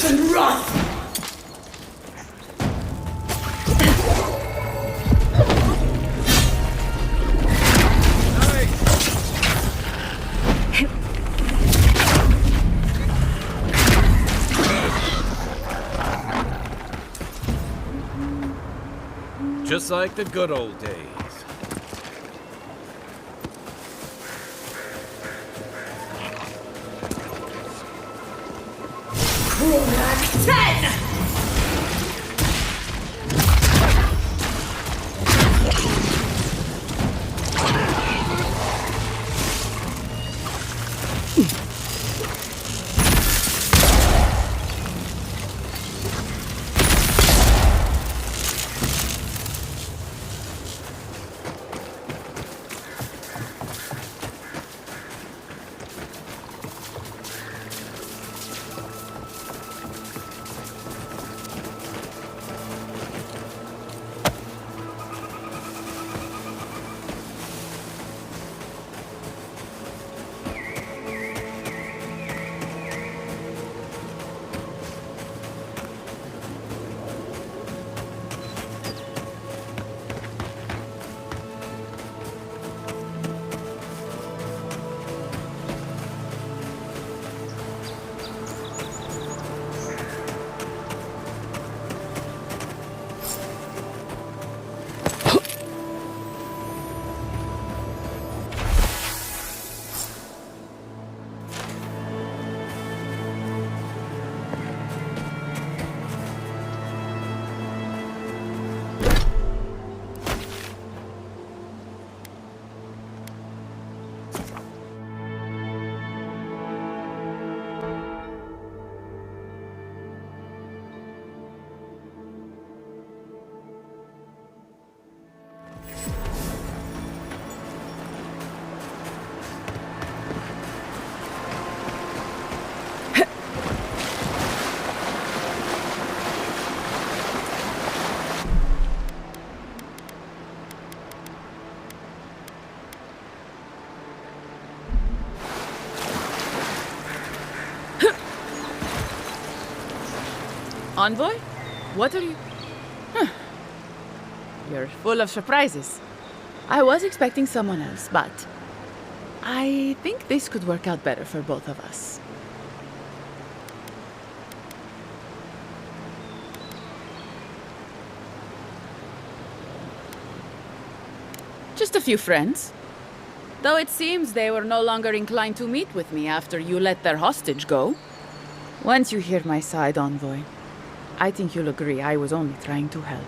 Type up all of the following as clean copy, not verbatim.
and wrath! Just like the good old days. Crack 10! Envoy? What are you... Huh. You're full of surprises. I was expecting someone else, but... I think this could work out better for both of us. Just a few friends. Though it seems they were no longer inclined to meet with me after you let their hostage go. Once you hear my side, Envoy, I think you'll agree I was only trying to help.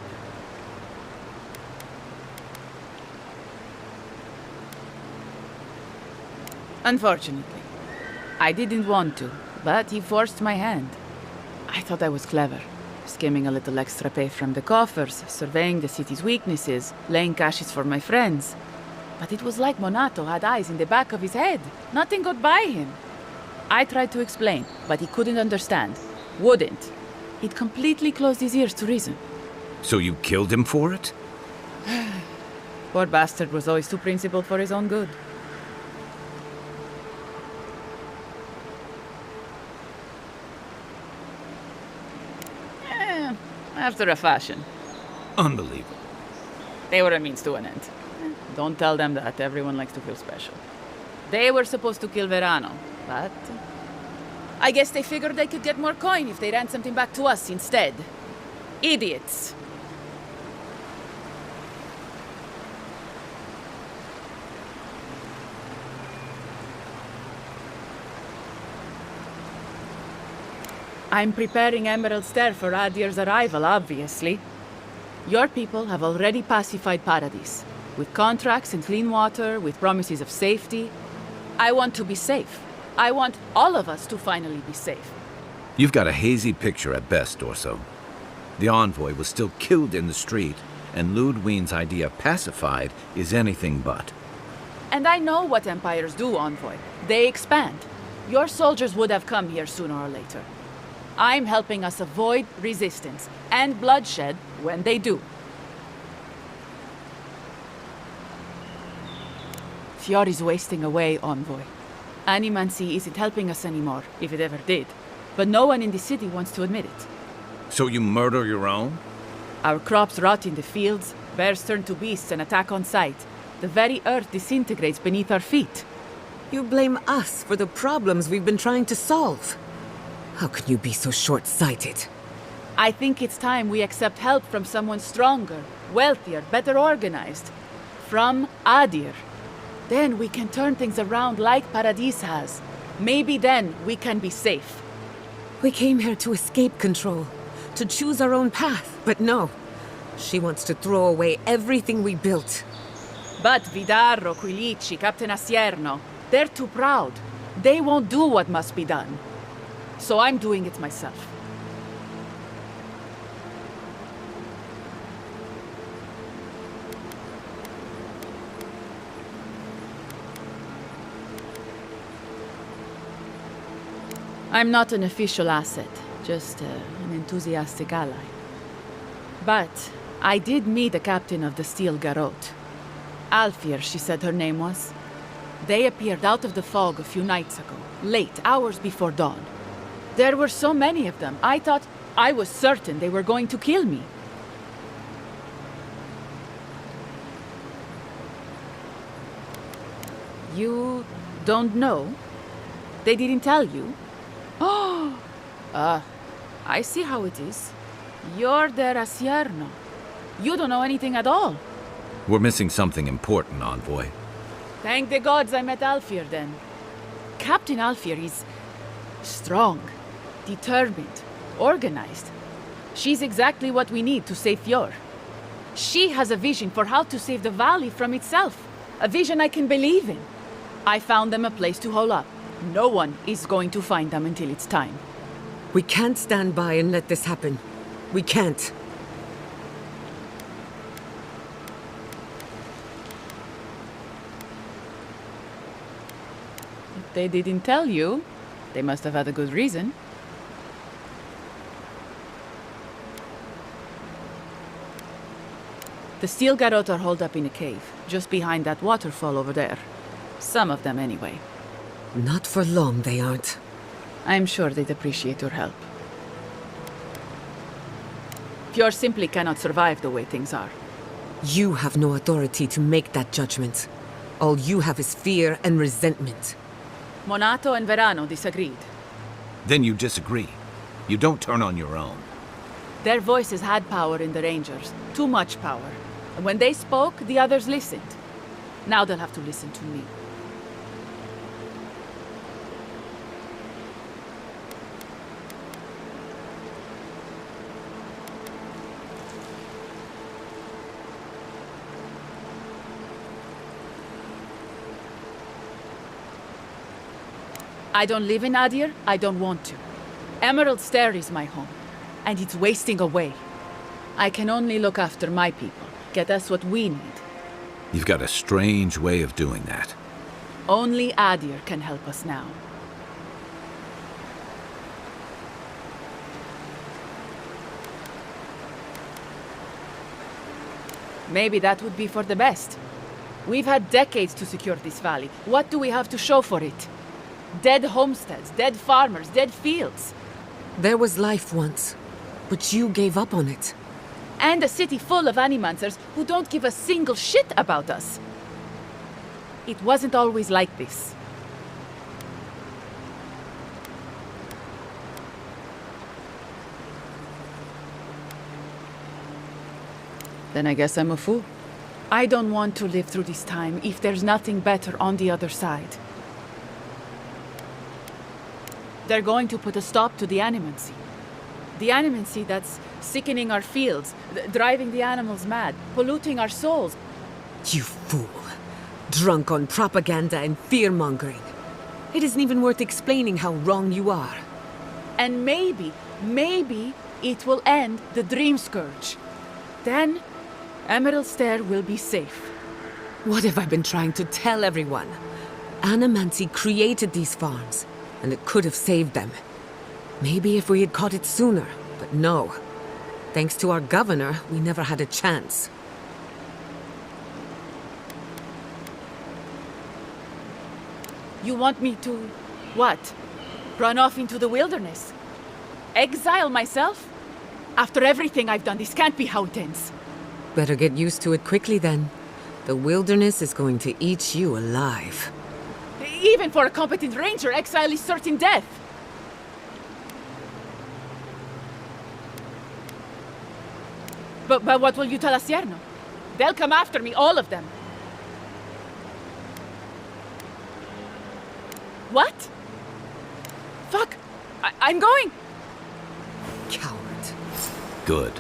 Unfortunately, I didn't want to, but he forced my hand. I thought I was clever, skimming a little extra pay from the coffers, surveying the city's weaknesses, laying caches for my friends. But it was like Monato had eyes in the back of his head. Nothing got by him. I tried to explain, but he couldn't understand. Wouldn't. He'd completely closed his ears to reason. So you killed him for it? Poor bastard was always too principled for his own good. After a fashion. Unbelievable. They were a means to an end. Don't tell them that. Everyone likes to feel special. They were supposed to kill Verano, but... I guess they figured they could get more coin if they ran something back to us instead. Idiots. I'm preparing Emerald Stair for Adir's arrival, obviously. Your people have already pacified Paradis, with contracts and clean water, with promises of safety. I want to be safe. I want all of us to finally be safe. You've got a hazy picture at best, Dorso. The Envoy was still killed in the street, and Ludwine's idea of pacified is anything but. And I know what empires do, Envoy. They expand. Your soldiers would have come here sooner or later. I'm helping us avoid resistance and bloodshed when they do. Fiori's wasting away, Envoy. Animancy isn't helping us anymore, if it ever did. but no one in the city wants to admit it. So you murder your own? Our crops rot in the fields, bears turn to beasts and attack on sight. The very earth disintegrates beneath our feet. You blame us for the problems we've been trying to solve. How can you be so short-sighted? I think it's time we accept help from someone stronger, wealthier, better organized. From Adir. Then we can turn things around like Paradis has. Maybe then we can be safe. We came here to escape control, to choose our own path, but no. She wants to throw away everything we built. But Vidarro, Quilici, Captain Asierno, they're too proud. They won't do what must be done. So I'm doing it myself. I'm not an official asset, just an enthusiastic ally. But I did meet the captain of the Steel Garrote. Alfir, she said her name was. They appeared out of the fog a few nights ago, late, hours before dawn. There were so many of them, I was certain they were going to kill me. You don't know? They didn't tell you? Oh, I see how it is. You're their Asierno. You don't know anything at all. We're missing something important, Envoy. Thank the gods I met Alfir then. Captain Alfir is strong, determined, organized. She's exactly what we need to save Fjord. She has a vision for how to save the valley from itself. A vision I can believe in. I found them a place to hole up. No one is going to find them until it's time. We can't stand by and let this happen. We can't. If they didn't tell you, they must have had a good reason. The Steel Garrote are holed up in a cave, just behind that waterfall over there. Some of them, anyway. Not for long, they aren't. I'm sure they'd appreciate your help. Fjord simply cannot survive the way things are. You have no authority to make that judgment. All you have is fear and resentment. Monato and Verano disagreed. Then you disagree. You don't turn on your own. Their voices had power in the Rangers. Too much power. And when they spoke, the others listened. Now they'll have to listen to me. I don't live in Adir, I don't want to. Emerald Stair is my home, and it's wasting away. I can only look after my people, get us what we need. You've got a strange way of doing that. Only Adir can help us now. Maybe that would be for the best. We've had decades to secure this valley. What do we have to show for it? Dead homesteads, dead farmers, dead fields. There was life once, but you gave up on it. And a city full of animancers who don't give a single shit about us. It wasn't always like this. Then I guess I'm a fool. I don't want to live through this time if there's nothing better on the other side. They're going to put a stop to the animancy. The animancy that's sickening our fields, driving the animals mad, polluting our souls. You fool. Drunk on propaganda and fear-mongering. It isn't even worth explaining how wrong you are. And maybe it will end the Dream Scourge. Then, Emerald Stair will be safe. What have I been trying to tell everyone? Animancy created these farms, and it could have saved them. Maybe if we had caught it sooner, but no. Thanks to our governor, we never had a chance. You want me to... what? Run off into the wilderness? Exile myself? After everything I've done, this can't be how it ends. Better get used to it quickly then. The wilderness is going to eat you alive. Even for a competent ranger, exile is certain death. But what will you tell Asierno? They'll come after me, all of them. What? Fuck! I'm going! Coward. Good.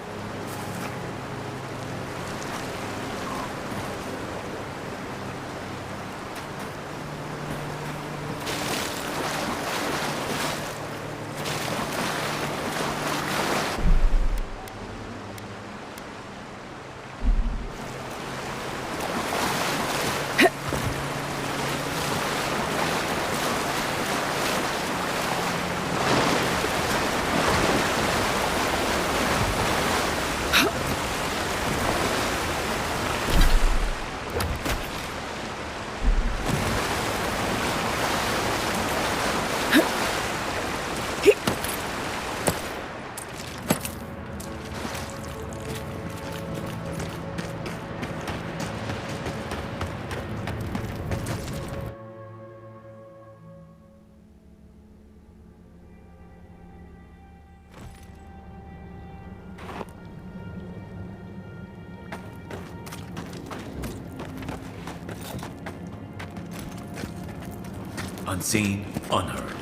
Unseen, unheard.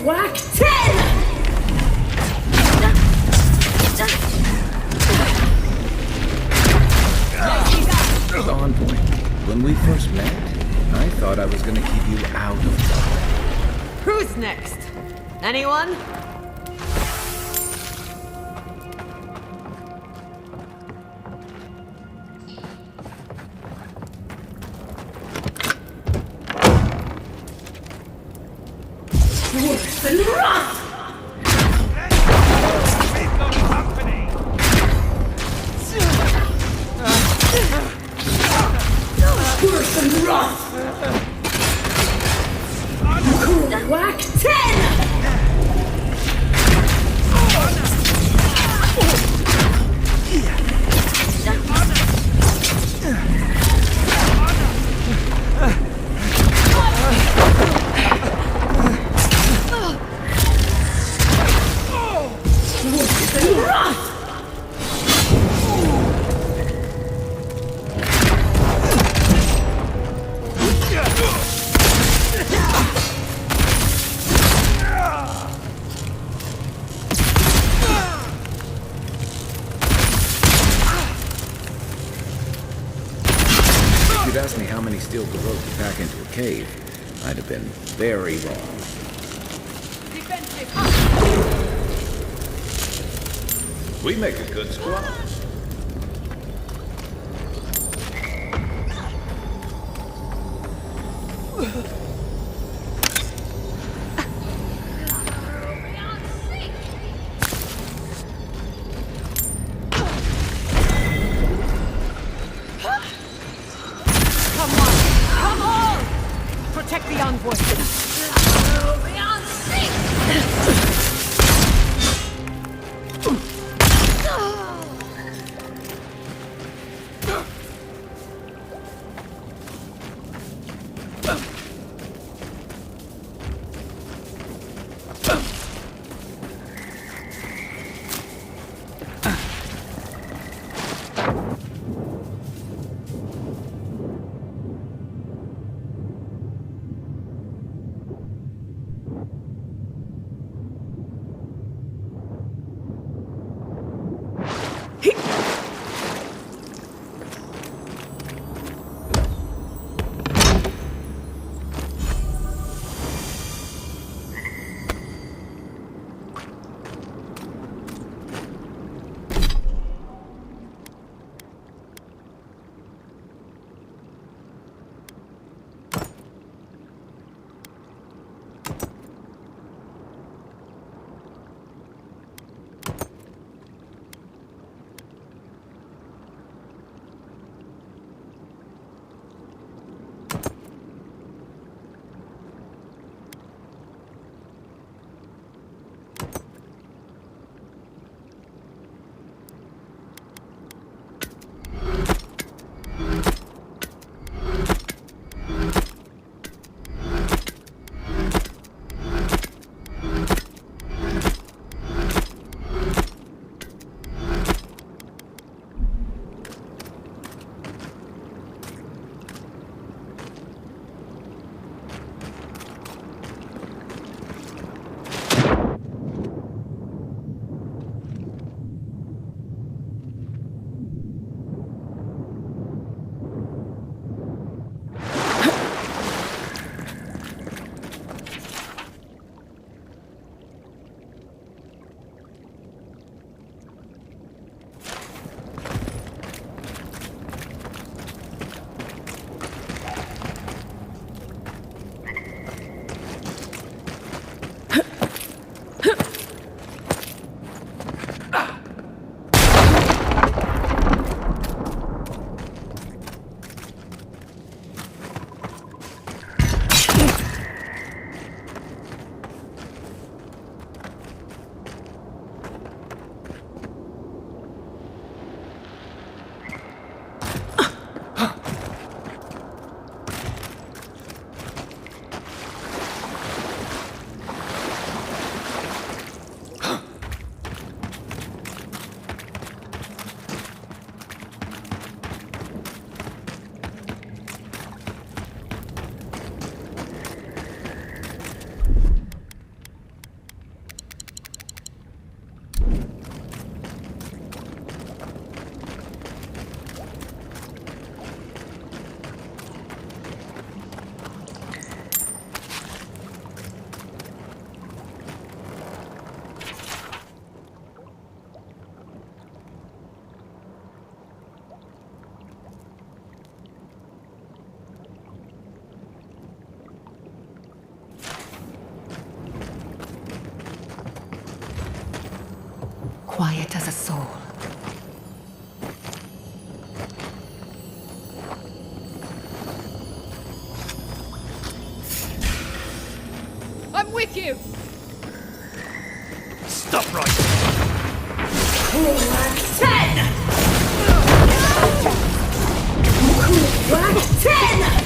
Whack 10! Envoy, when we first met, I thought I was gonna keep you out of trouble. Who's next? Anyone? Worse than rough! Worse than rough! Cool whack 10! Worse than rough! If you'd asked me how many steel garrote to pack into a cave, I'd have been very wrong. We make a good squad. Come on! Protect the envoy. quiet as a soul. I'm with you! Stop right! Whack 10! Whack 10!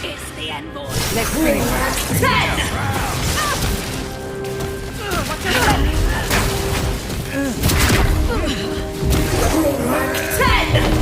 It's the envoy. Let's finish. Whack 10! Whack 10!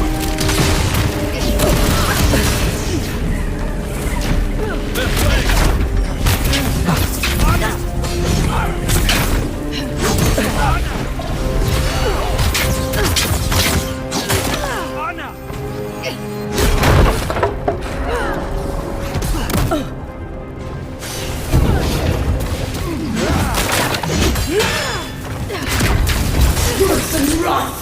Worse and rough!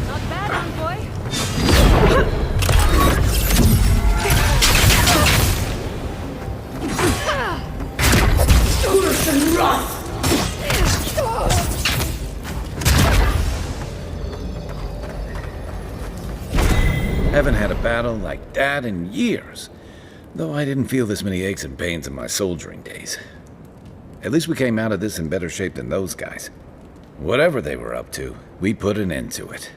Not bad, envoy. Worse and rough! Haven't had a battle like that in years. Though I didn't feel this many aches and pains in my soldiering days. At least we came out of this in better shape than those guys. Whatever they were up to, we put an end to it.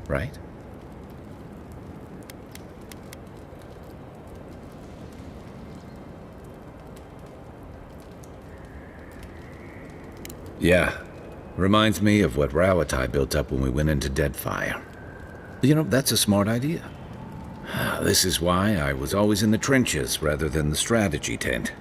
Right? Yeah. Reminds me of what Rawatai built up when we went into Deadfire. You know, that's a smart idea. This is why I was always in the trenches rather than the strategy tent.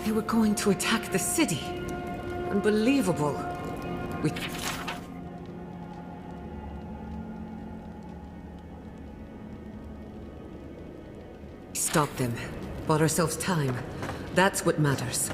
They were going to attack the city. Unbelievable. We... Stop them. Bought ourselves time. That's what matters.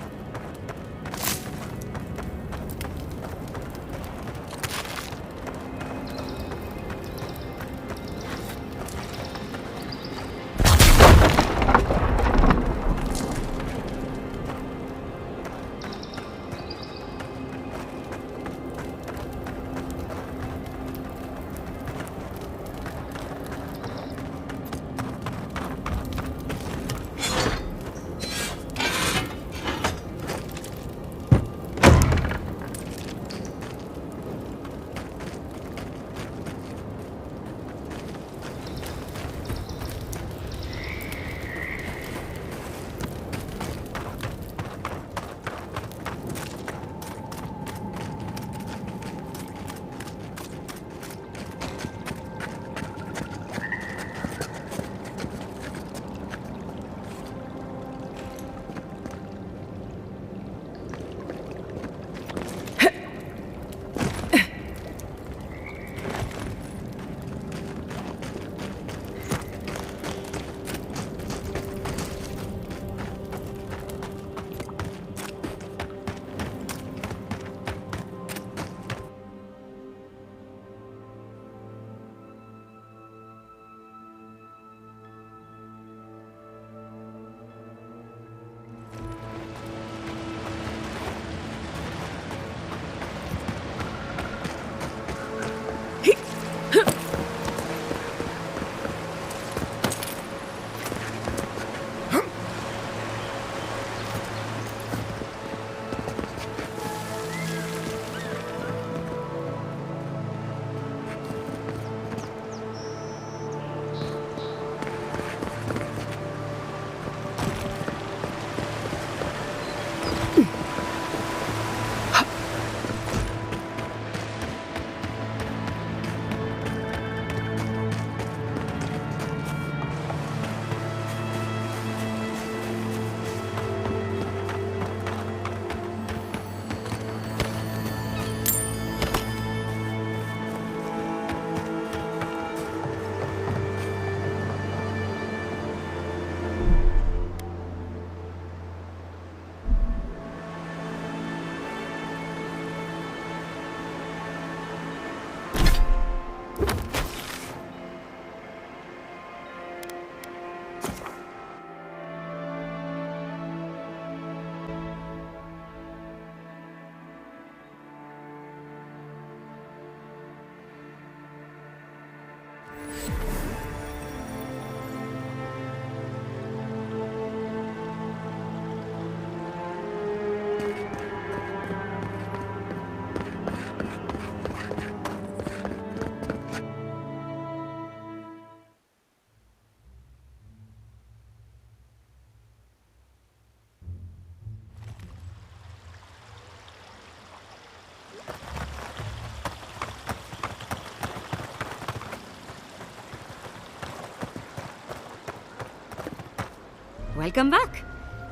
Welcome back.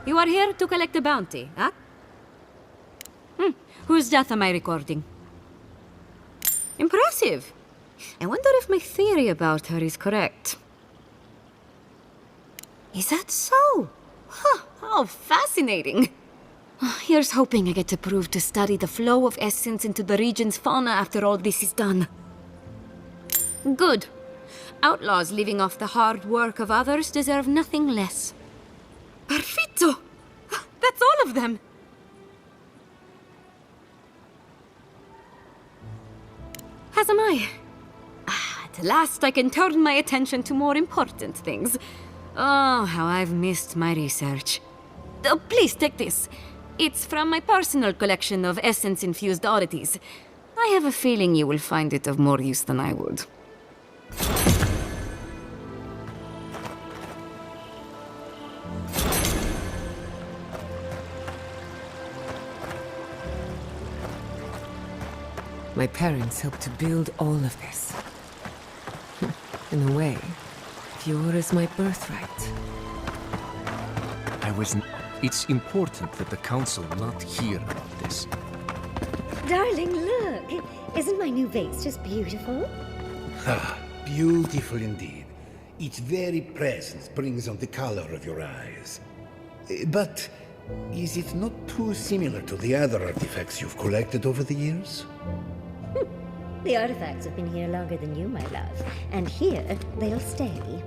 You are here to collect a bounty, huh? Whose death am I recording? Impressive. I wonder if my theory about her is correct. Is that so? Huh, how fascinating. Here's hoping I get approved to study the flow of essence into the region's fauna after all this is done. Good. Outlaws living off the hard work of others deserve nothing less. Perfetto! That's all of them! As am I. At last I can turn my attention to more important things. Oh, how I've missed my research. Please take this. It's from my personal collection of essence-infused oddities. I have a feeling you will find it of more use than I would. My parents helped to build all of this. In a way, Pure is my birthright. I was It's important that the Council not hear about this. Darling, look! Isn't my new vase just beautiful? Ah, beautiful indeed. Its very presence brings out the color of your eyes. But is it not too similar to the other artifacts you've collected over the years? The artifacts have been here longer than you, my love. And here, they'll stay.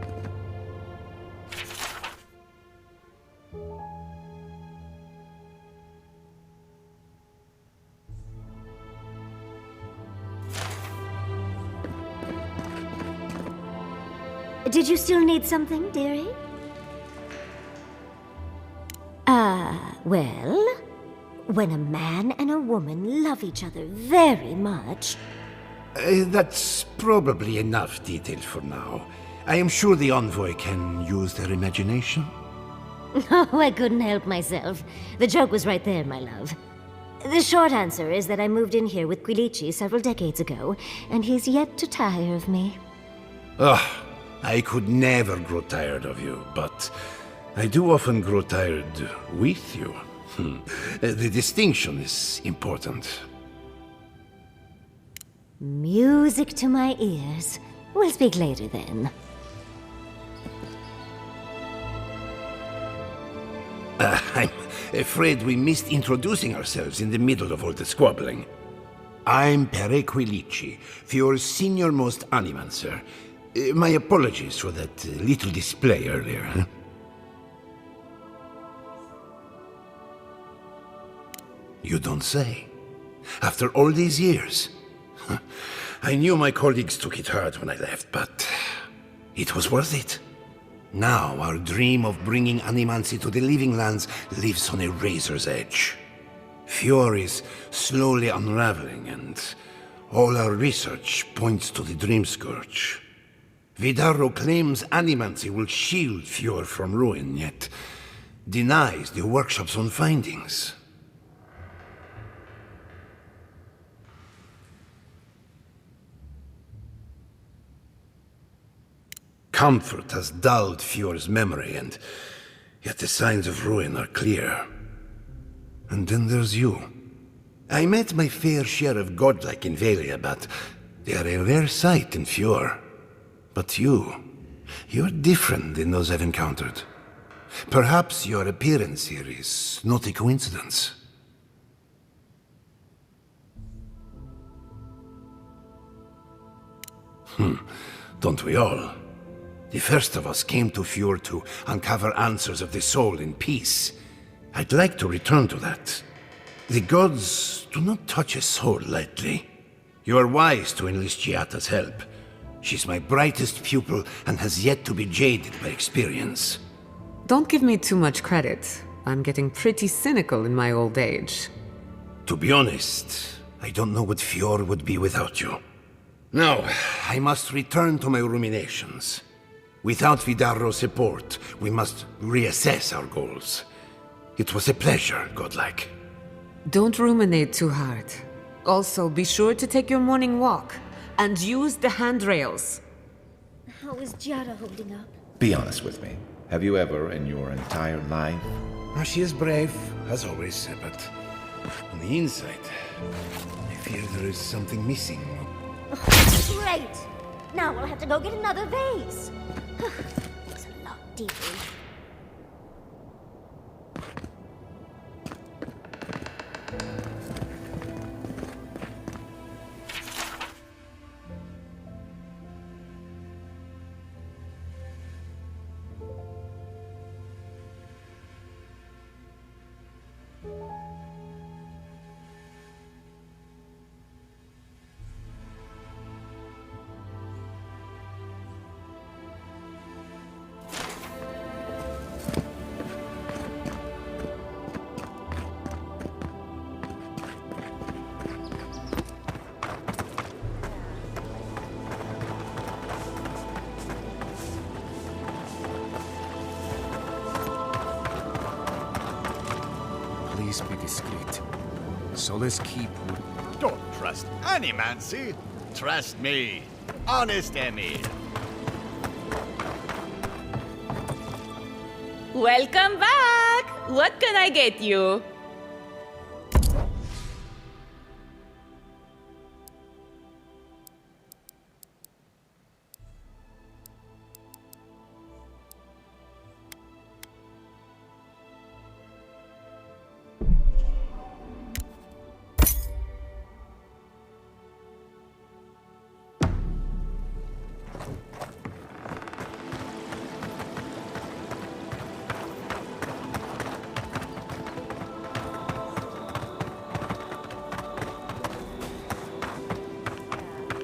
Did you still need something, dearie? Well, when a man and a woman love each other very much... That's probably enough detail for now. I am sure the Envoy can use their imagination. Oh, I couldn't help myself. The joke was right there, my love. The short answer is that I moved in here with Quilici several decades ago, and he's yet to tire of me. Ugh, I could never grow tired of you, but I do often grow tired with you. The distinction is important. Music to my ears. We'll speak later then. I'm afraid we missed introducing ourselves in the middle of all the squabbling. I'm Pere Quilici, Fiore's senior-most animancer. My apologies for that little display earlier. Huh? You don't say. After all these years. I knew my colleagues took it hard when I left, but it was worth it. Now our dream of bringing animancy to the living lands lives on a razor's edge. Fiore is slowly unraveling, and all our research points to the Dream Scourge. Vidarro claims animancy will shield Fiore from ruin, yet denies the workshop's own findings. Comfort has dulled Fiore's memory, and yet the signs of ruin are clear. And then there's you. I met my fair share of godlike in Velia, but they are a rare sight in Fiore. But you're different than those I've encountered. Perhaps your appearance here is not a coincidence. Don't we all? The first of us came to Fiore to uncover answers of the soul in peace. I'd like to return to that. The gods do not touch a soul lightly. You are wise to enlist Giata's help. She's my brightest pupil and has yet to be jaded by experience. Don't give me too much credit. I'm getting pretty cynical in my old age. To be honest, I don't know what Fiore would be without you. Now, I must return to my ruminations. Without Vidarro's support, we must reassess our goals. It was a pleasure, godlike. Don't ruminate too hard. Also, be sure to take your morning walk, and use the handrails. How is Giada holding up? Be honest with me. Have you ever, in your entire life... She is brave, as always, but on the inside, I fear there is something missing. Great! Now we'll have to go get another vase. It's a lot deeper. Please be discreet. So let's keep... Don't trust animancy. Trust me. Honest Emmy. Welcome back! What can I get you?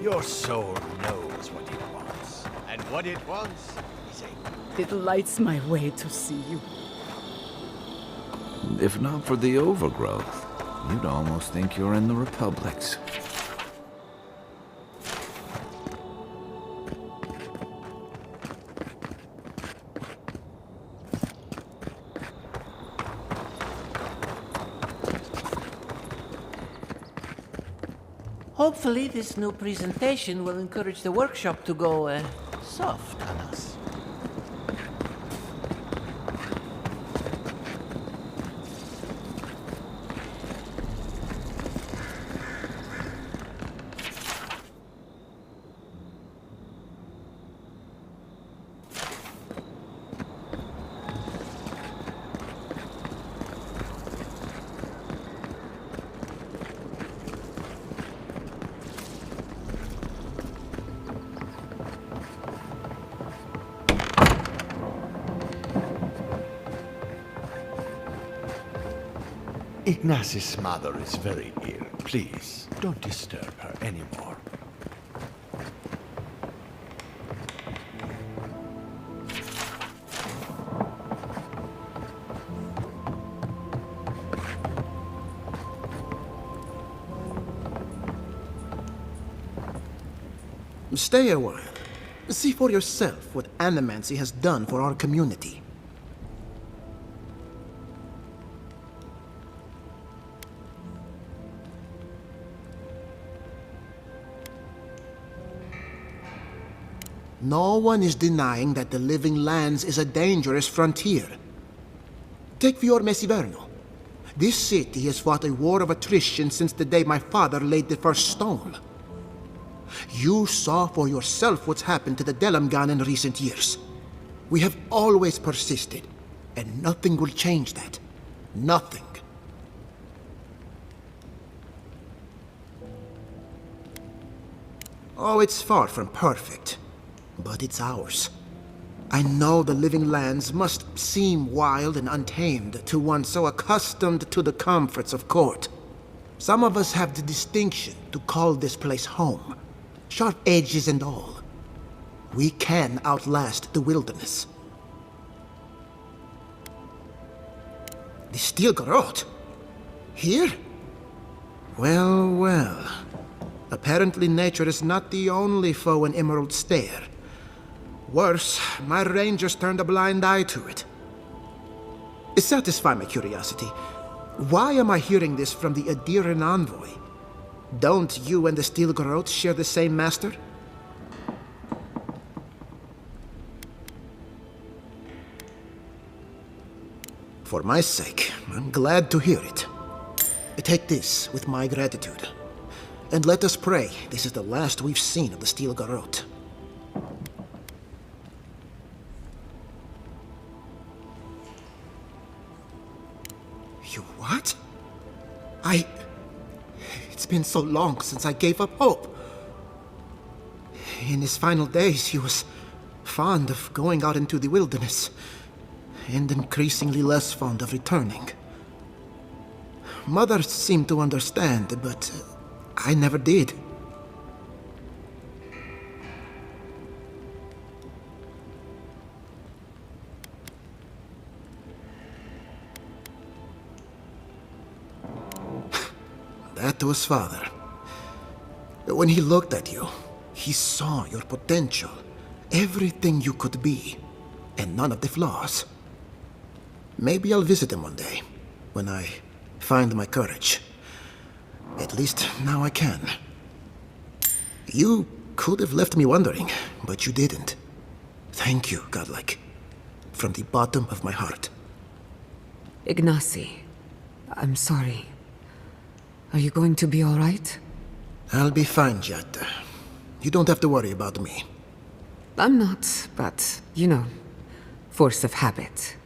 Your soul knows what it wants. And what it wants is a... It lights my way to see you. If not for the overgrowth, you'd almost think you're in the Republics. Hopefully, this new presentation will encourage the workshop to go, soft on us. Ignaz's mother is very ill. Please, don't disturb her anymore. Stay a while. See for yourself what animancy has done for our community. No one is denying that the Living Lands is a dangerous frontier. Take Fior Mesiverno. This city has fought a war of attrition since the day my father laid the first stone. You saw for yourself what's happened to the Delamgan in recent years. We have always persisted, and nothing will change that. Nothing. Oh, it's far from perfect, but it's ours. I know the Living Lands must seem wild and untamed to one so accustomed to the comforts of court. Some of us have the distinction to call this place home, sharp edges and all. We can outlast the wilderness. The Steel Garrote? Here? Well, well. Apparently nature is not the only foe in Emerald Stair. Worse, my rangers turned a blind eye to it. Satisfy my curiosity. Why am I hearing this from the Adiran envoy? Don't you and the Steel Garrote share the same master? For my sake, I'm glad to hear it. Take this with my gratitude. And let us pray this is the last we've seen of the Steel Garrote. You what? It's been so long since I gave up hope. In his final days, he was fond of going out into the wilderness, and increasingly less fond of returning. Mother seemed to understand, but I never did. That was Father. When he looked at you, he saw your potential, everything you could be, and none of the flaws. Maybe I'll visit him one day, when I find my courage. At least now I can. You could have left me wondering, but you didn't. Thank you, Godlike. From the bottom of my heart. Ignacy, I'm sorry. Are you going to be all right? I'll be fine, Jetta. You don't have to worry about me. I'm not, but, you know, force of habit.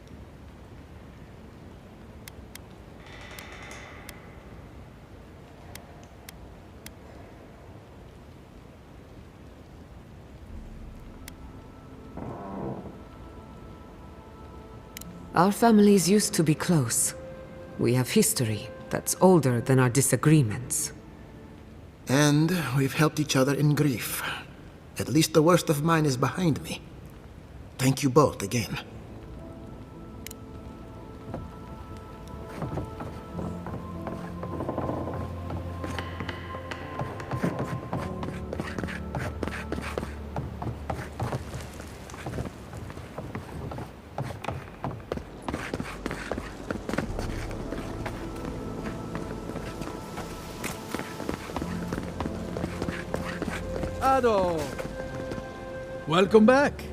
Our families used to be close. We have history that's older than our disagreements. And we've helped each other in grief. At least the worst of mine is behind me. Thank you both again. Ado! Welcome back.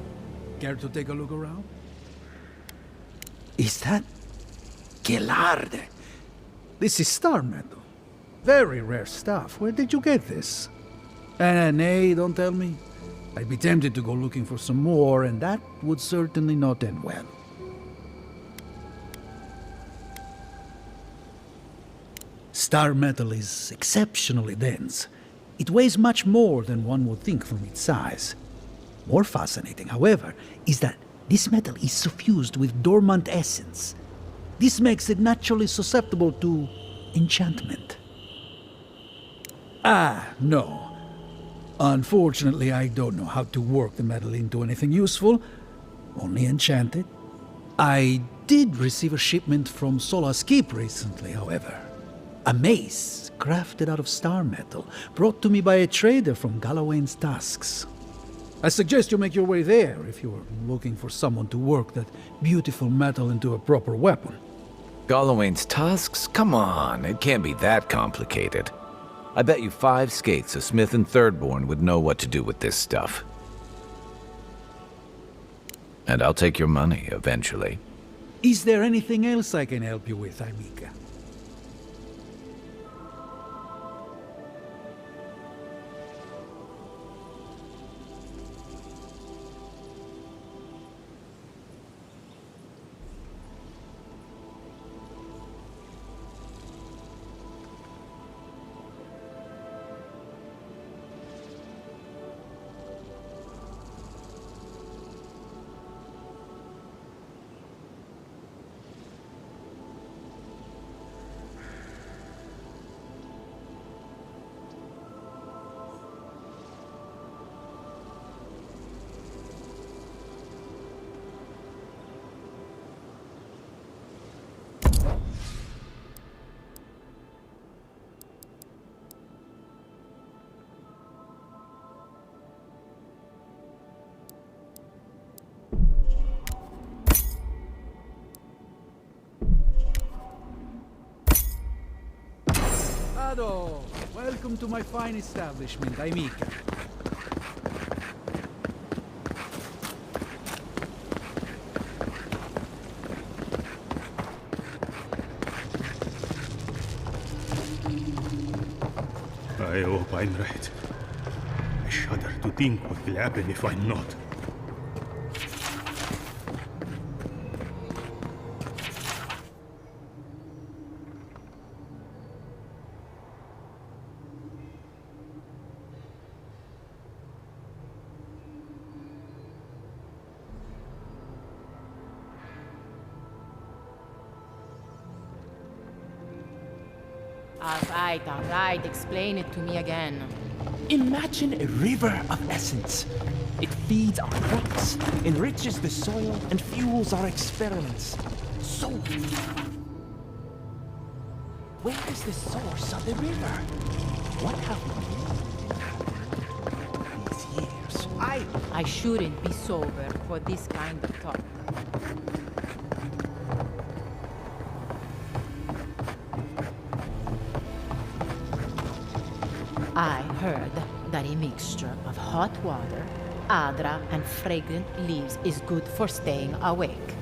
Care to take a look around? Is that... Gelarde? This is star metal. Very rare stuff. Where did you get this? Nay, don't tell me. I'd be tempted to go looking for some more, and that would certainly not end well. Star metal is exceptionally dense. It weighs much more than one would think from its size. More fascinating, however, is that this metal is suffused with dormant essence. This makes it naturally susceptible to enchantment. No. Unfortunately, I don't know how to work the metal into anything useful, only enchant it. I did receive a shipment from Sola's Keep recently, however. A mace crafted out of star metal, brought to me by a trader from Galloway's Tusks. I suggest you make your way there if you're looking for someone to work that beautiful metal into a proper weapon. Galloway's Tusks? Come on, it can't be that complicated. I bet you 5 skates a Smith and Thirdborn would know what to do with this stuff. And I'll take your money eventually. Is there anything else I can help you with, Amica? Ado! Welcome to my fine establishment, Amica. I hope I'm right. I shudder to think what will happen if I'm not. All right, explain it to me again. Imagine a river of essence. It feeds our crops, enriches the soil, and fuels our experiments. So, where is the source of the river? What have we done these years? I shouldn't be sober for this kind of talk. I heard that a mixture of hot water, adra, and fragrant leaves is good for staying awake.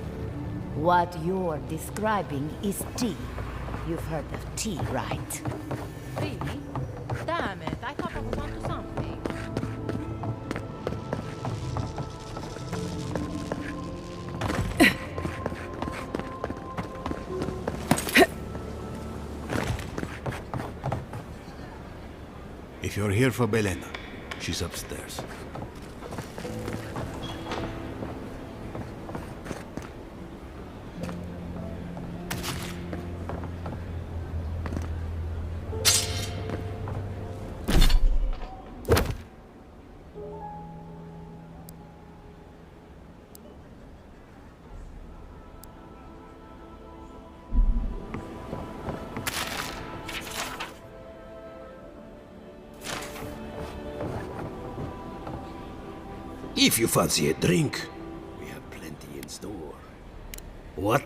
What you're describing is tea. You've heard of tea, right? Really? Damn it, I thought I was onto something. If you're here for Belena, she's upstairs. If you fancy a drink, we have plenty in store. What?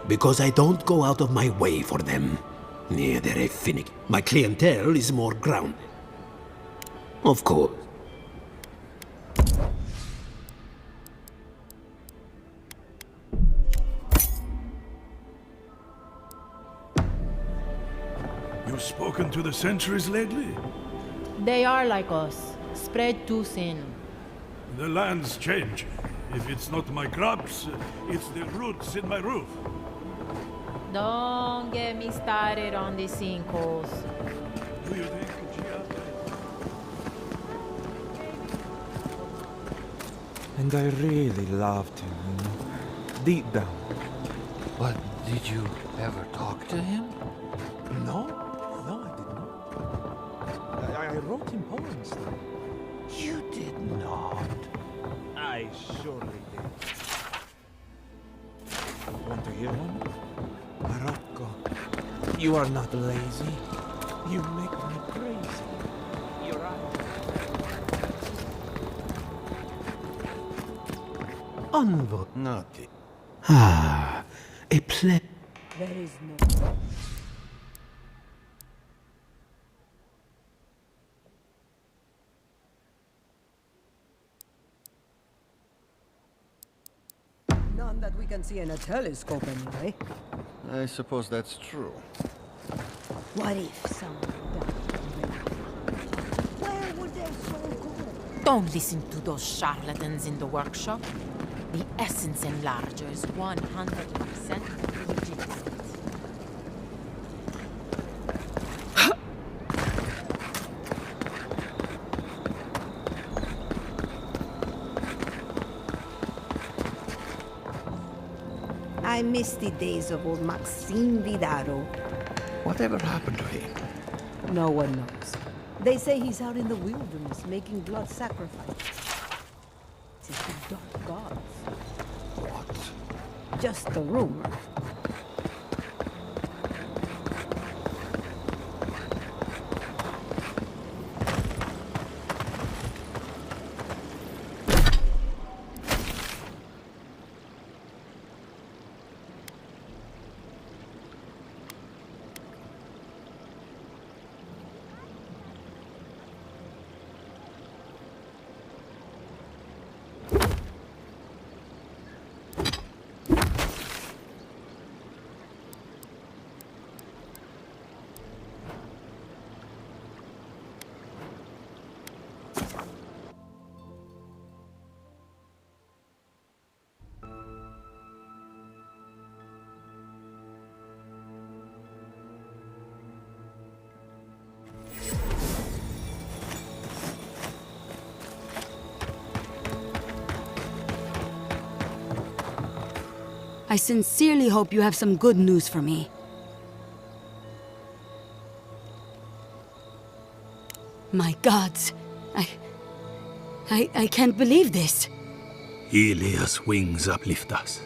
Because I don't go out of my way for them. Yeah, they're finicky. My clientele is more grounded. Of course. You've spoken to the sentries lately? They are like us, spread too thin. The lands change. If it's not my crops, it's the roots in my roof. Don't get me started on the sinkholes. Do you think And I really loved him, you know, deep down. But did you ever talk to him? No, I did not. I wrote him poems. You did not. I surely did. Want to hear one? Morocco, you are not lazy. You make me crazy. You're right. Envoy. Naughty. Ah, a play. There is no... None that we can see in a telescope, anyway. I suppose that's true. What if someone died? Where would their soul go? Don't listen to those charlatans in the workshop. The essence enlarger is 100% legitimate. I miss the days of old Maxime Vidaro. Whatever happened to him? No one knows. They say he's out in the wilderness making blood sacrifices. It's the dark gods. What? Just a rumor. I sincerely hope you have some good news for me. My gods, I can't believe this. Ilia's wings uplift us.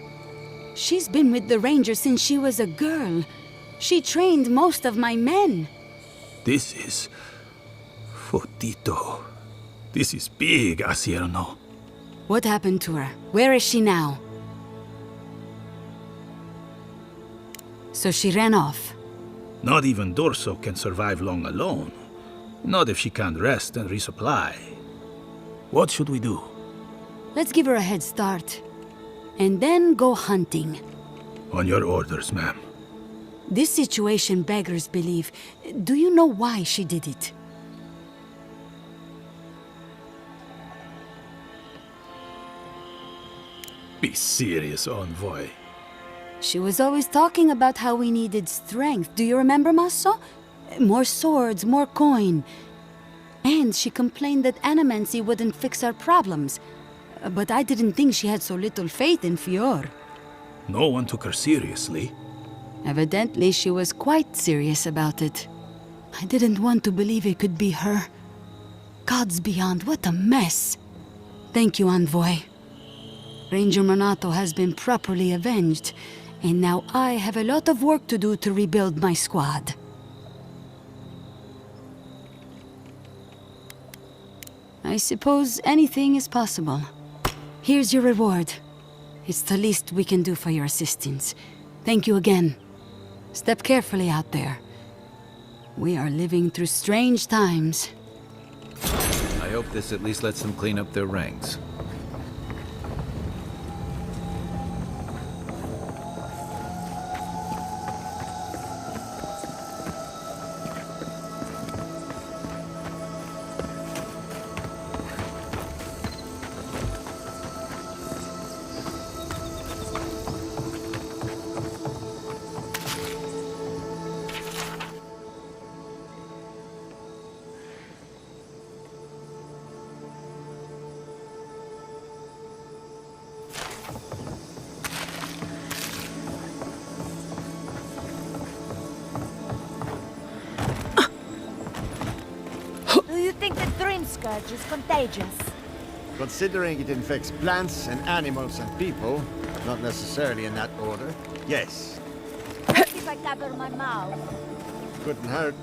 She's been with the Ranger since she was a girl. She trained most of my men. This is... Fotito. This is big, Asierno. What happened to her? Where is she now? So she ran off. Not even Dorso can survive long alone. Not if she can't rest and resupply. What should we do? Let's give her a head start. And then go hunting. On your orders, ma'am. This situation beggars belief. Do you know why she did it? Be serious, envoy. She was always talking about how we needed strength. Do you remember, Masso? More swords, more coin. And she complained that animancy wouldn't fix our problems. But I didn't think she had so little faith in Fior. No one took her seriously. Evidently, she was quite serious about it. I didn't want to believe it could be her. Gods beyond, what a mess. Thank you, Envoy. Ranger Monato has been properly avenged, and now I have a lot of work to do to rebuild my squad. I suppose anything is possible. Here's your reward. It's the least we can do for your assistance. Thank you again. Step carefully out there. We are living through strange times. I hope this at least lets them clean up their ranks. Do you think the Dream Scourge is contagious? Considering it infects plants and animals and people, not necessarily in that order, yes. What if I cover my mouth? Couldn't hurt.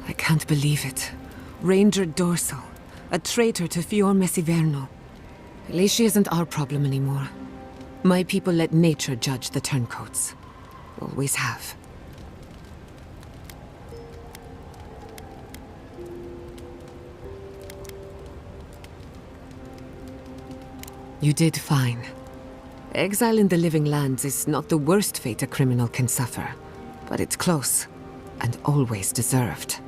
I can't believe it. Ranger Dorso, a traitor to Fior Messiverno. At least she isn't our problem anymore. My people let nature judge the turncoats. Always have. You did fine. Exile in the Living Lands is not the worst fate a criminal can suffer, but it's close, and always deserved.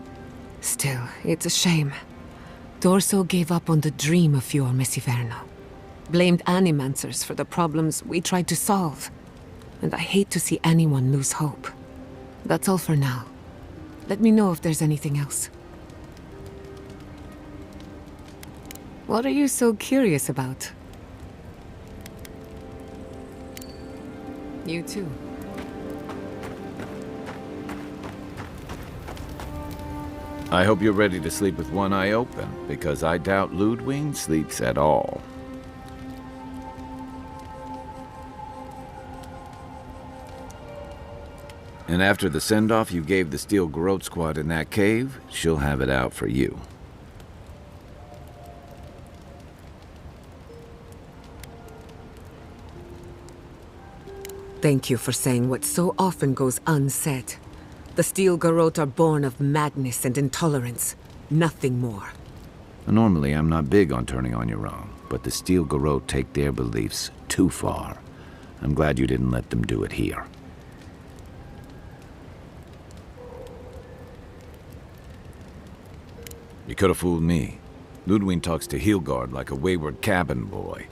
Still, it's a shame. Dorso gave up on the dream of Fior Messiverno. Blamed animancers for the problems we tried to solve. And I hate to see anyone lose hope. That's all for now. Let me know if there's anything else. What are you so curious about? You too. I hope you're ready to sleep with one eye open, because I doubt Ludwig sleeps at all. And after the send-off you gave the Steel Garrote squad in that cave, she'll have it out for you. Thank you for saying what so often goes unsaid. The Steel Garrote are born of madness and intolerance. Nothing more. Normally, I'm not big on turning on your own, but the Steel Garrote take their beliefs too far. I'm glad you didn't let them do it here. You could have fooled me. Ludwig talks to Hilgard like a wayward cabin boy.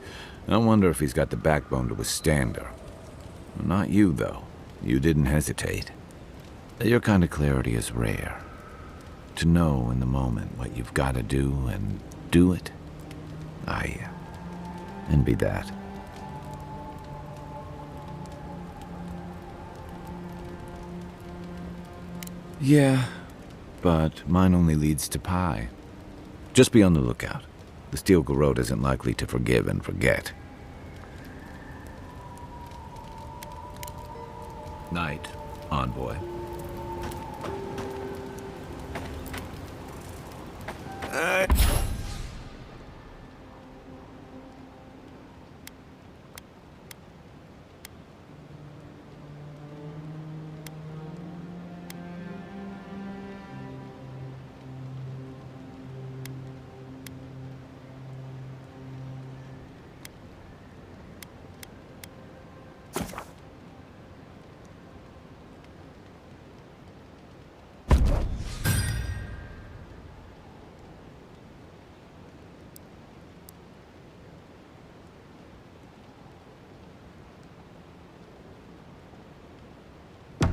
I wonder if he's got the backbone to withstand her. Not you, though. You didn't hesitate. Your kind of clarity is rare. To know in the moment what you've got to do and do it. I envy that. Yeah, but mine only leads to pie. Just be on the lookout. The Steel Garrote isn't likely to forgive and forget. Night, envoy.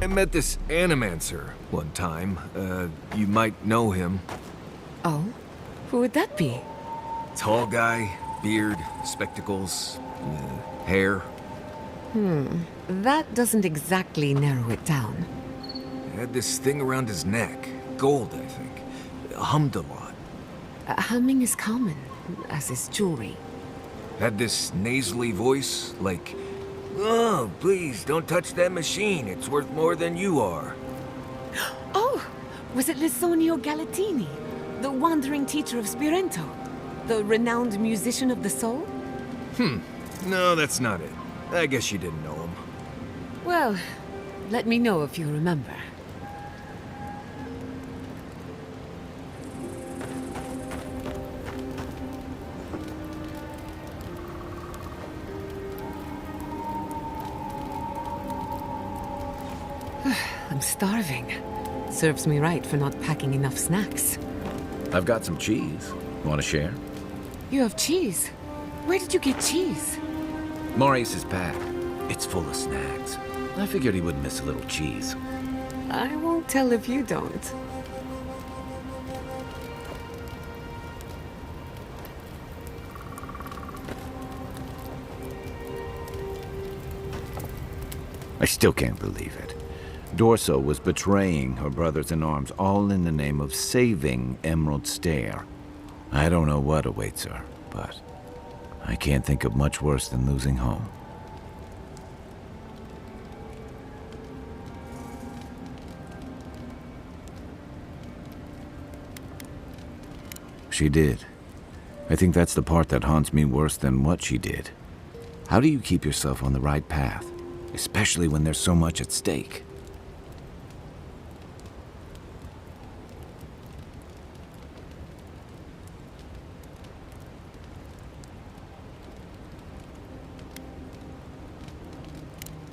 I met this animancer one time. You might know him. Oh? Who would that be? Tall guy, beard, spectacles, hair. That doesn't exactly narrow it down. Had this thing around his neck. Gold, I think. Hummed a lot. Humming is common, as is jewelry. Had this nasally voice, like, "Oh, please, don't touch that machine. It's worth more than you are." Oh! Was it Lisonio Galatini, the wandering teacher of Spirento? The renowned musician of the soul? No, that's not it. I guess you didn't know him. Well, let me know if you remember. I'm starving. Serves me right for not packing enough snacks. I've got some cheese. Want to share? You have cheese? Where did you get cheese? Maurice's pack. It's full of snacks. I figured he wouldn't miss a little cheese. I won't tell if you don't. I still can't believe it. Dorso was betraying her brothers-in-arms, all in the name of saving Emerald Stair. I don't know what awaits her, but I can't think of much worse than losing home. She did. I think that's the part that haunts me worse than what she did. How do you keep yourself on the right path, especially when there's so much at stake?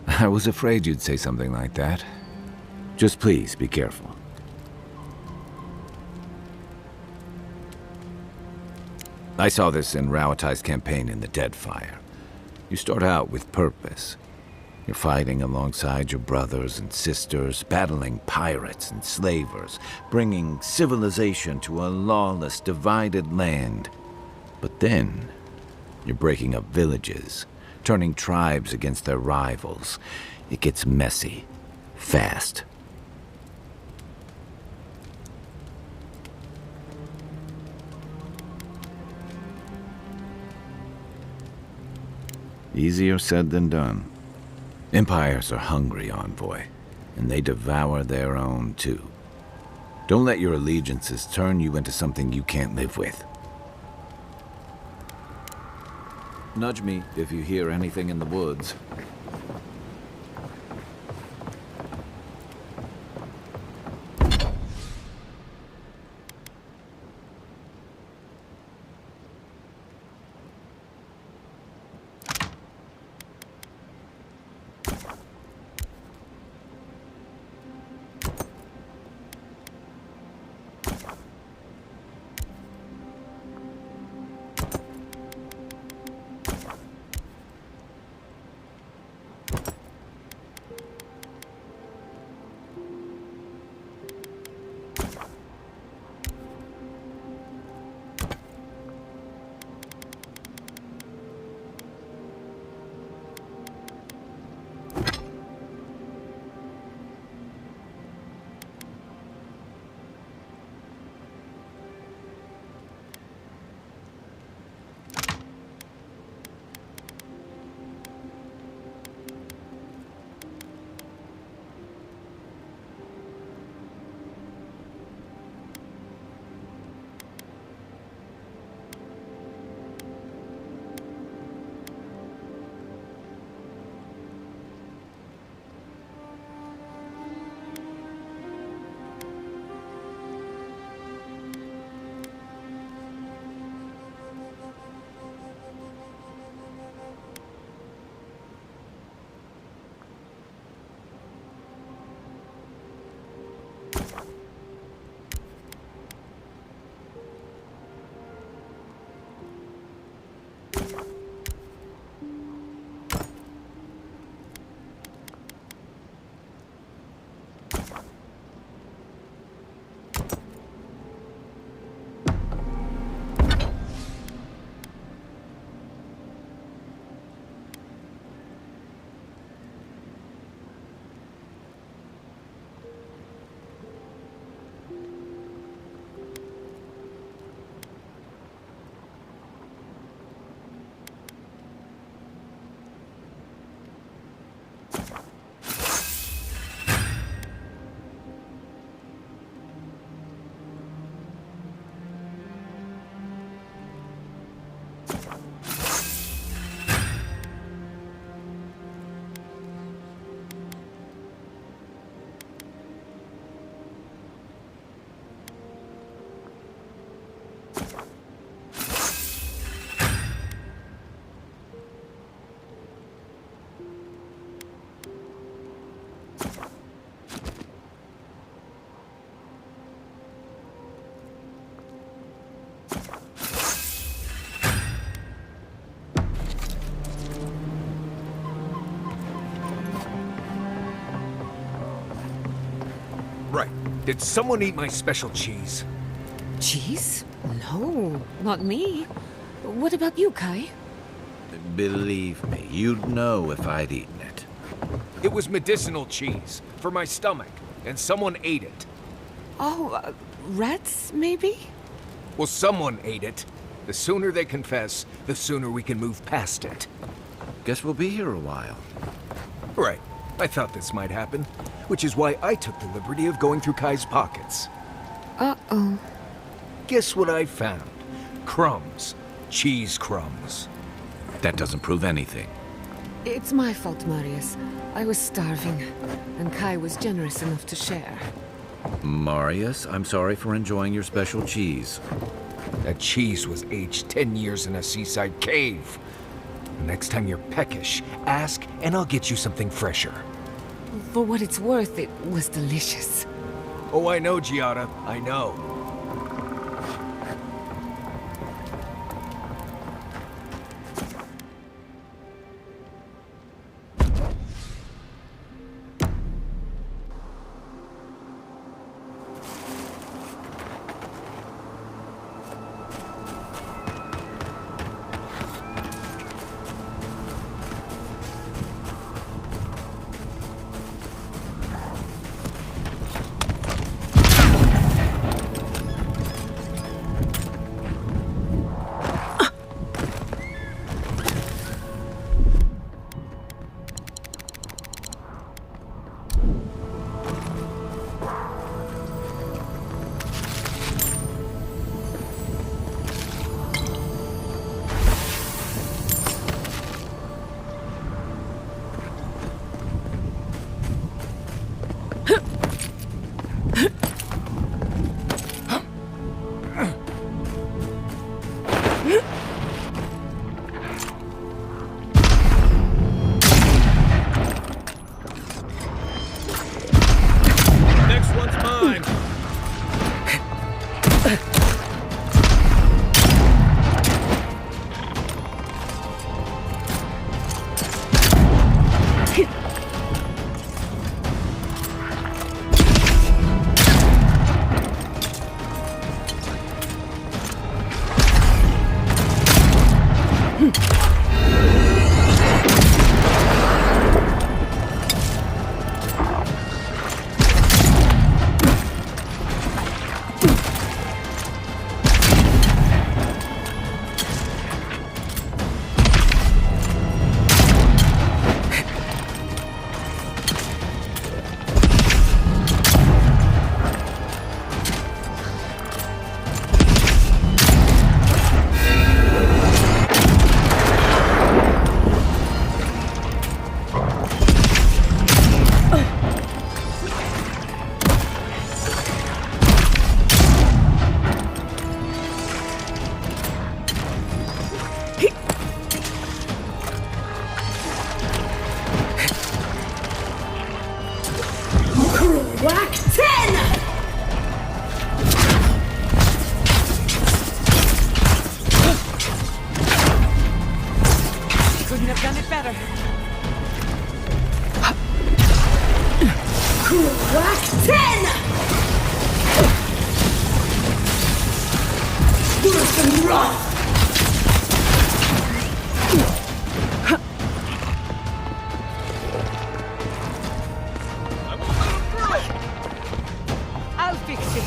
I was afraid you'd say something like that. Just please, be careful. I saw this in Rauatai's campaign in the Deadfire. You start out with purpose. You're fighting alongside your brothers and sisters, battling pirates and slavers, bringing civilization to a lawless, divided land. But then, you're breaking up villages, turning tribes against their rivals. It gets messy, fast. Easier said than done. Empires are hungry, Envoy, and they devour their own too. Don't let your allegiances turn you into something you can't live with. Nudge me if you hear anything in the woods. Right. Did someone eat my special cheese? Cheese? No, not me. What about you, Kai? Believe me, you'd know if I'd eaten it. It was medicinal cheese for my stomach, and someone ate it. Oh, rats, maybe? Well, someone ate it. The sooner they confess, the sooner we can move past it. Guess we'll be here a while. Right. I thought this might happen, which is why I took the liberty of going through Kai's pockets. Uh-oh. guess what I found? Crumbs. Cheese crumbs. That doesn't prove anything. It's my fault, Marius. I was starving, and Kai was generous enough to share. Marius, I'm sorry for enjoying your special cheese. That cheese was aged 10 years in a seaside cave. Next time you're peckish, ask and I'll get you something fresher. For what it's worth, it was delicious. Oh, I know, Giada. I know. Whack 10! Couldn't have done it better. Whack 10! Worse and rough! I'll fix it.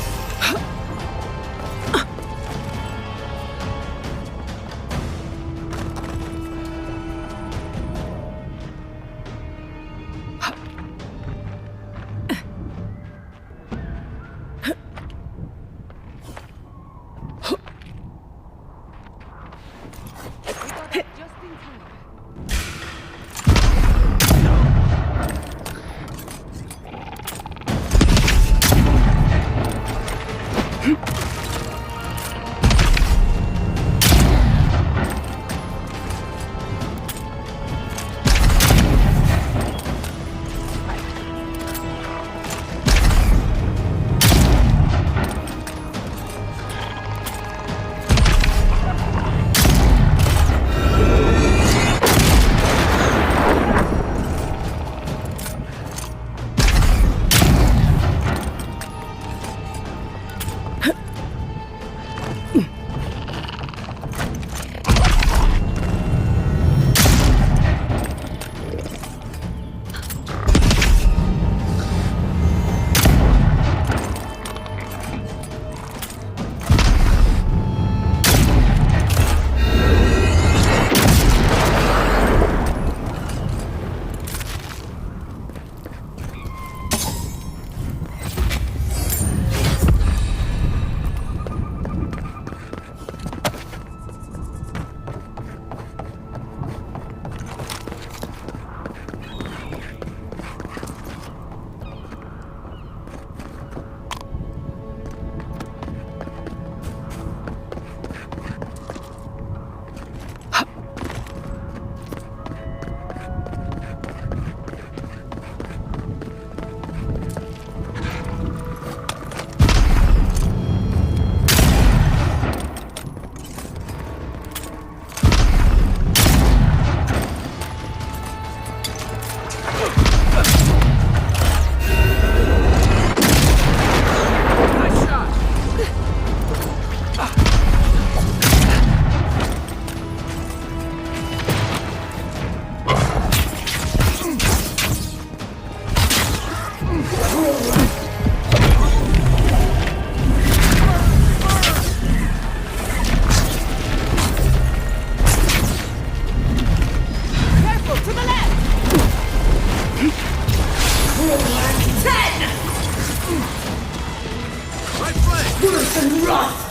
purpose and wrath!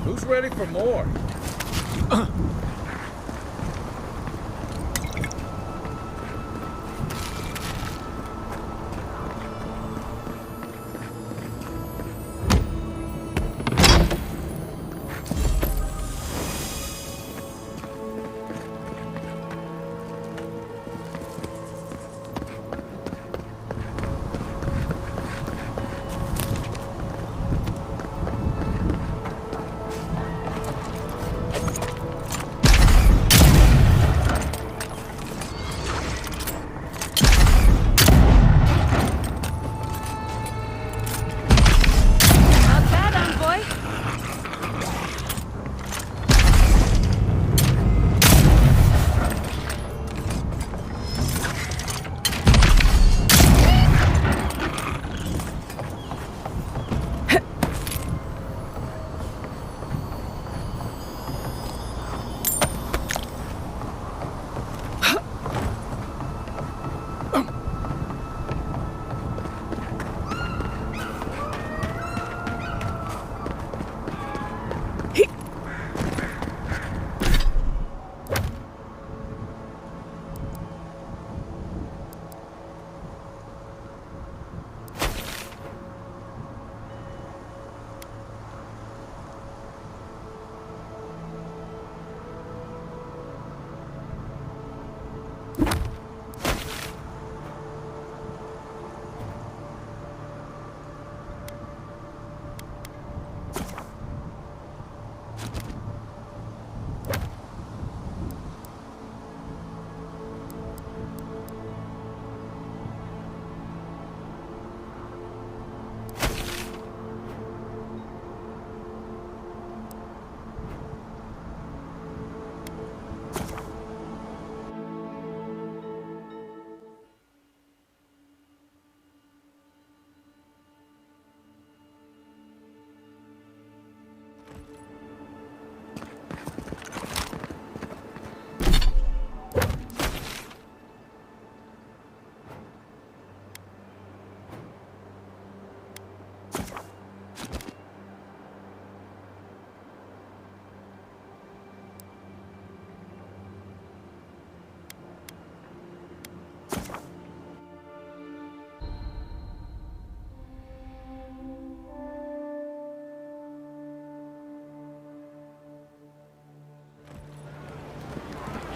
Who's ready for more?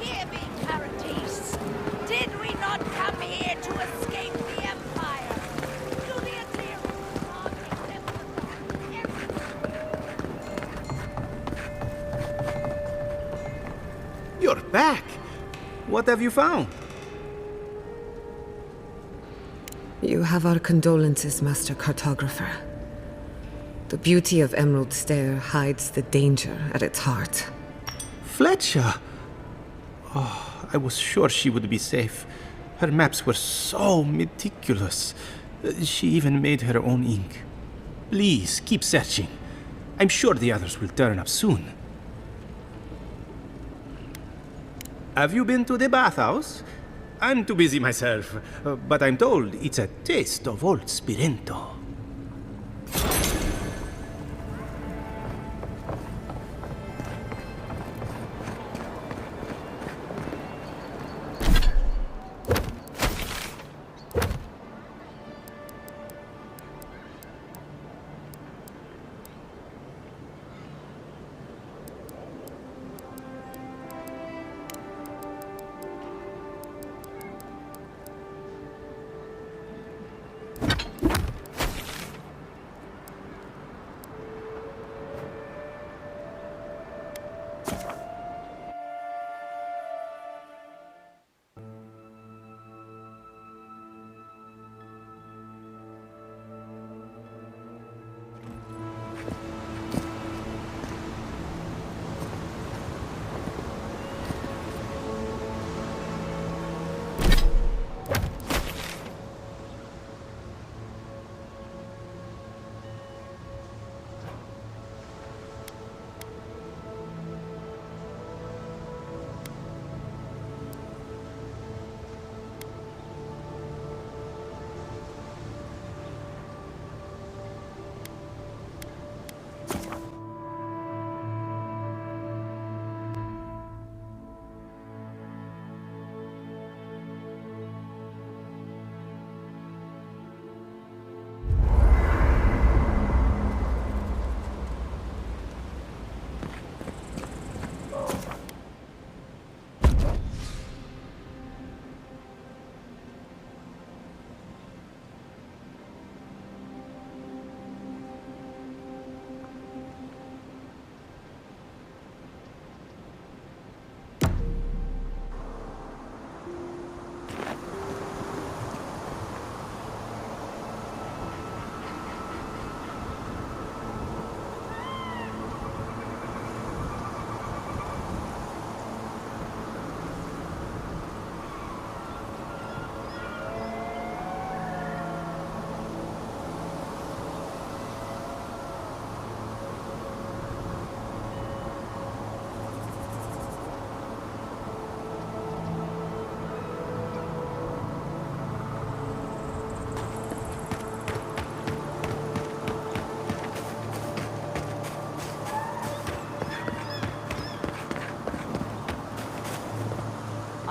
Hear me, Caratis. Did we not come here to escape the Empire? Juliet You're back! What have you found? You have our condolences, Master Cartographer. The beauty of Emerald Stair hides the danger at its heart. Fletcher! Oh, I was sure she would be safe. Her maps were so meticulous. She even made her own ink. Please, keep searching. I'm sure the others will turn up soon. Have you been to the bathhouse? I'm too busy myself, but I'm told it's a taste of old Spirento.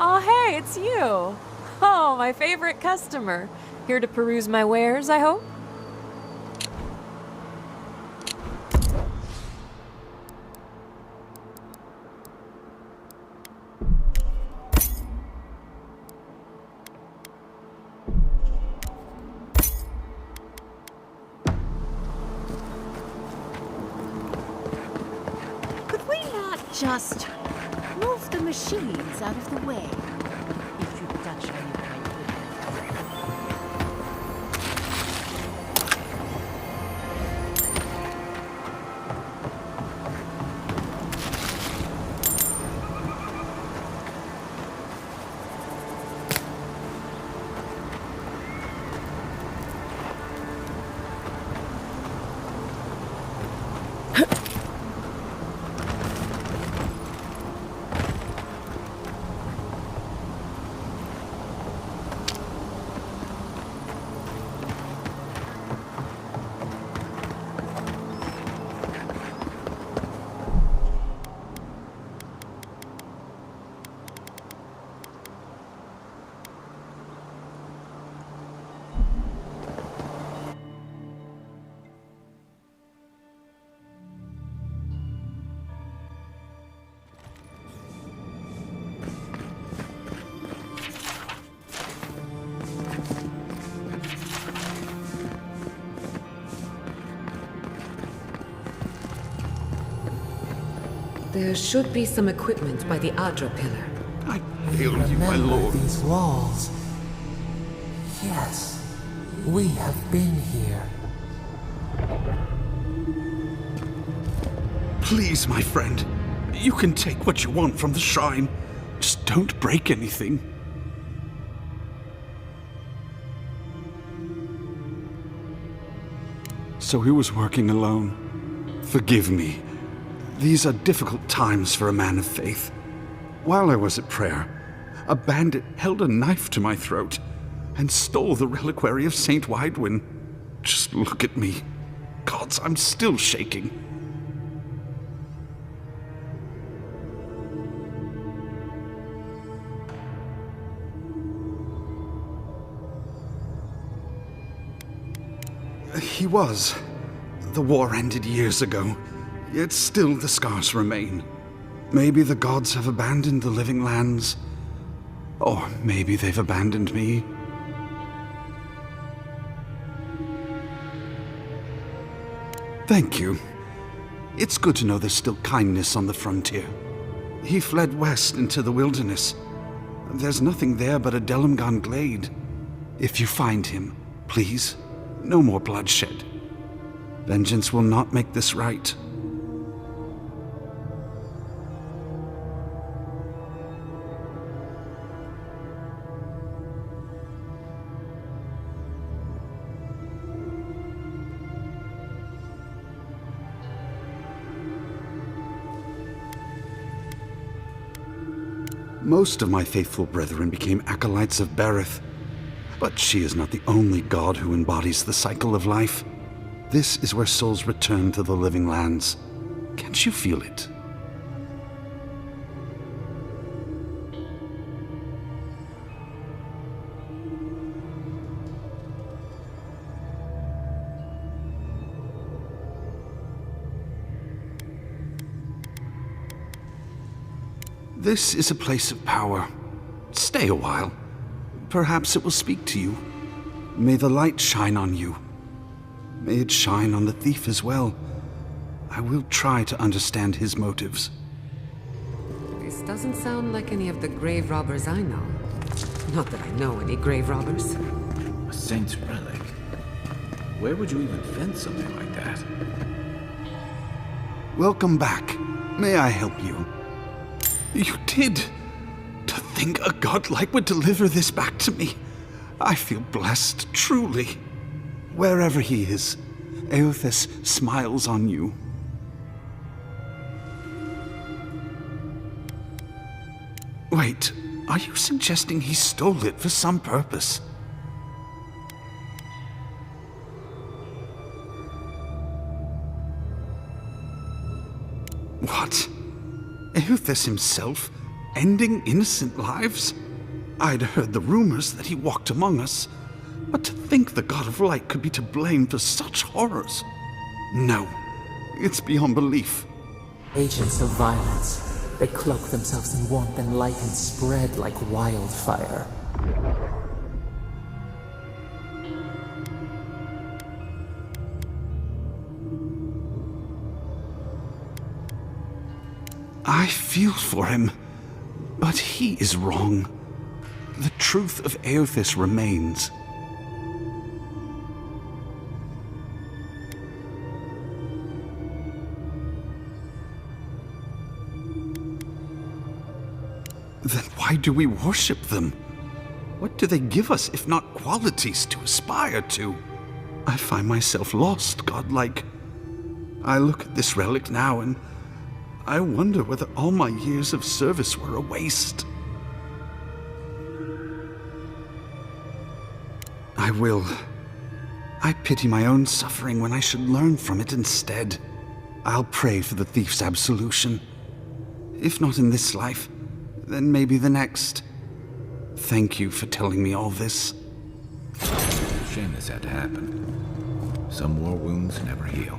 Oh, hey, it's you. Oh, my favorite customer. Here to peruse my wares, I hope? Could we not just move the machines out of the way? If you touch me, There should be some equipment by the Adra pillar. I hail you, my lord. These walls. Yes, we have been here. Please, my friend. You can take what you want from the shrine. Just don't break anything. So he was working alone. Forgive me. These are difficult times for a man of faith. While I was at prayer, a bandit held a knife to my throat and stole the reliquary of Saint Widwin. Just look at me. Gods, I'm still shaking. He was. The war ended years ago. Yet still the scars remain. Maybe the gods have abandoned the living lands. Or maybe they've abandoned me. Thank you. It's good to know there's still kindness on the frontier. He fled west into the wilderness. There's nothing there but a Delimgan glade. If you find him, please, no more bloodshed. Vengeance will not make this right. Most of my faithful brethren became acolytes of Berith, but she is not the only god who embodies the cycle of life. This is where souls return to the living lands. Can't you feel it? This is a place of power. Stay a while. Perhaps it will speak to you. May the light shine on you. May it shine on the thief as well. I will try to understand his motives. This doesn't sound like any of the grave robbers I know. Not that I know any grave robbers. A saint's relic? Where would you even find something like that? Welcome back. May I help you? You did! To think a godlike would deliver this back to me. I feel blessed, truly. Wherever he is, Eothas smiles on you. Wait, are you suggesting he stole it for some purpose? What? Eothas himself ending innocent lives? I'd heard the rumors that he walked among us, but to think the God of Light could be to blame for such horrors. No, it's beyond belief. Agents of violence. They cloak themselves in warmth and light and spread like wildfire. I feel for him, but he is wrong. The truth of Eothas remains. Then why do we worship them? What do they give us if not qualities to aspire to? I find myself lost, godlike. I look at this relic now and I wonder whether all my years of service were a waste. I will. I pity my own suffering when I should learn from it instead. I'll pray for the thief's absolution. If not in this life, then maybe the next. Thank you for telling me all this. Shame this had to happen. Some war wounds never heal.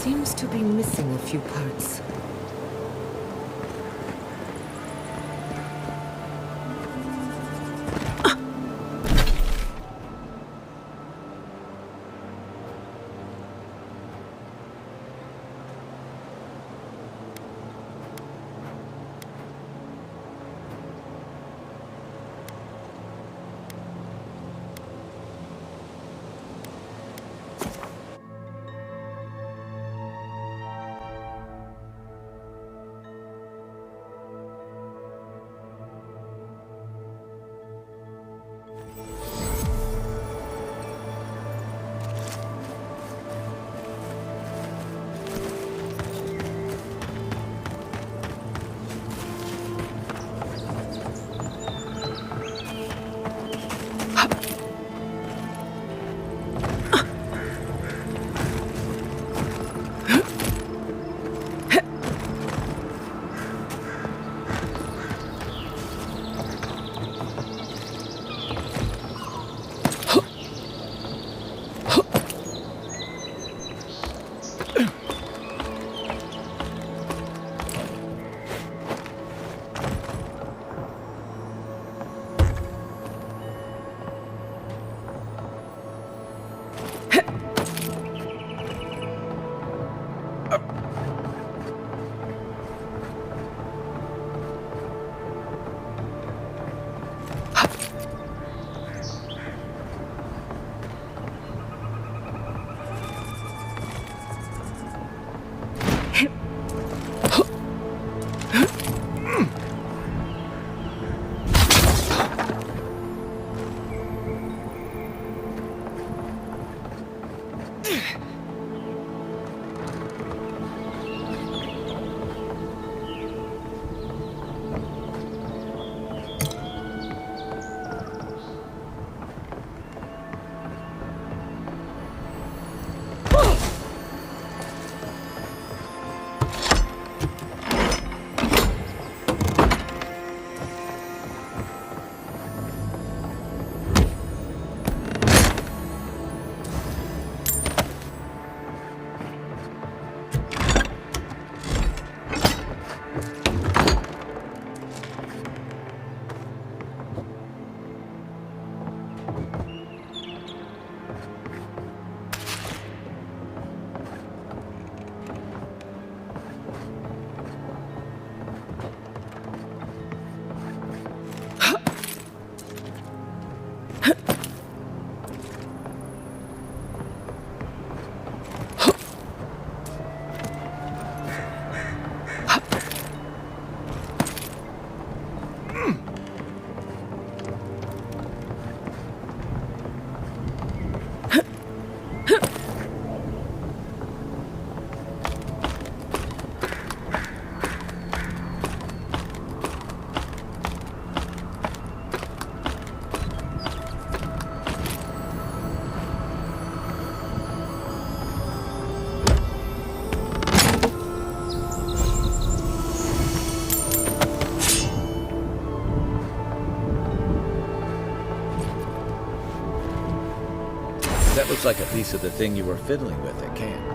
Seems to be missing a few parts. That looks like a piece of the thing you were fiddling with at camp.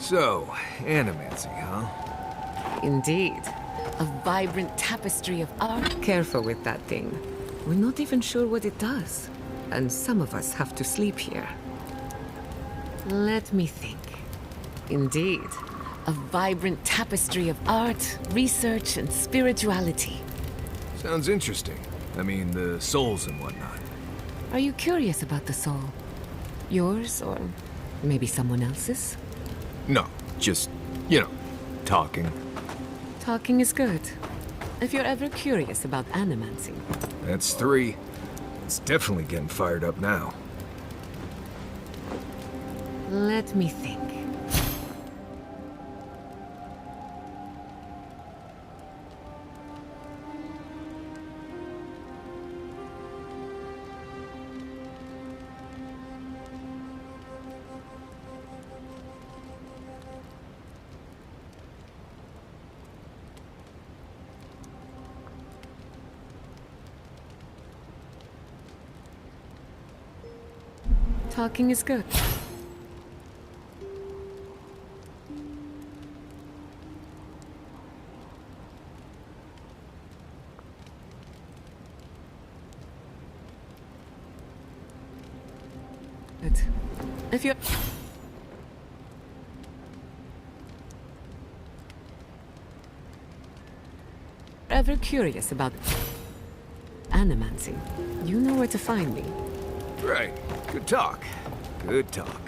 So, animancy, huh? Indeed. A vibrant tapestry of art. Careful with that thing. We're not even sure what it does. And some of us have to sleep here. Let me think. Indeed. A vibrant tapestry of art, research, and spirituality. Sounds interesting. I mean, the souls and whatnot. Are you curious about the soul? Yours, or maybe someone else's? No, just, talking. Talking is good. If you're ever curious about animancy. That's 3. It's definitely getting fired up now. Let me think. Talking is good. Good. If you're ever curious about animancy, you know where to find me. Right. Good talk. Good talk.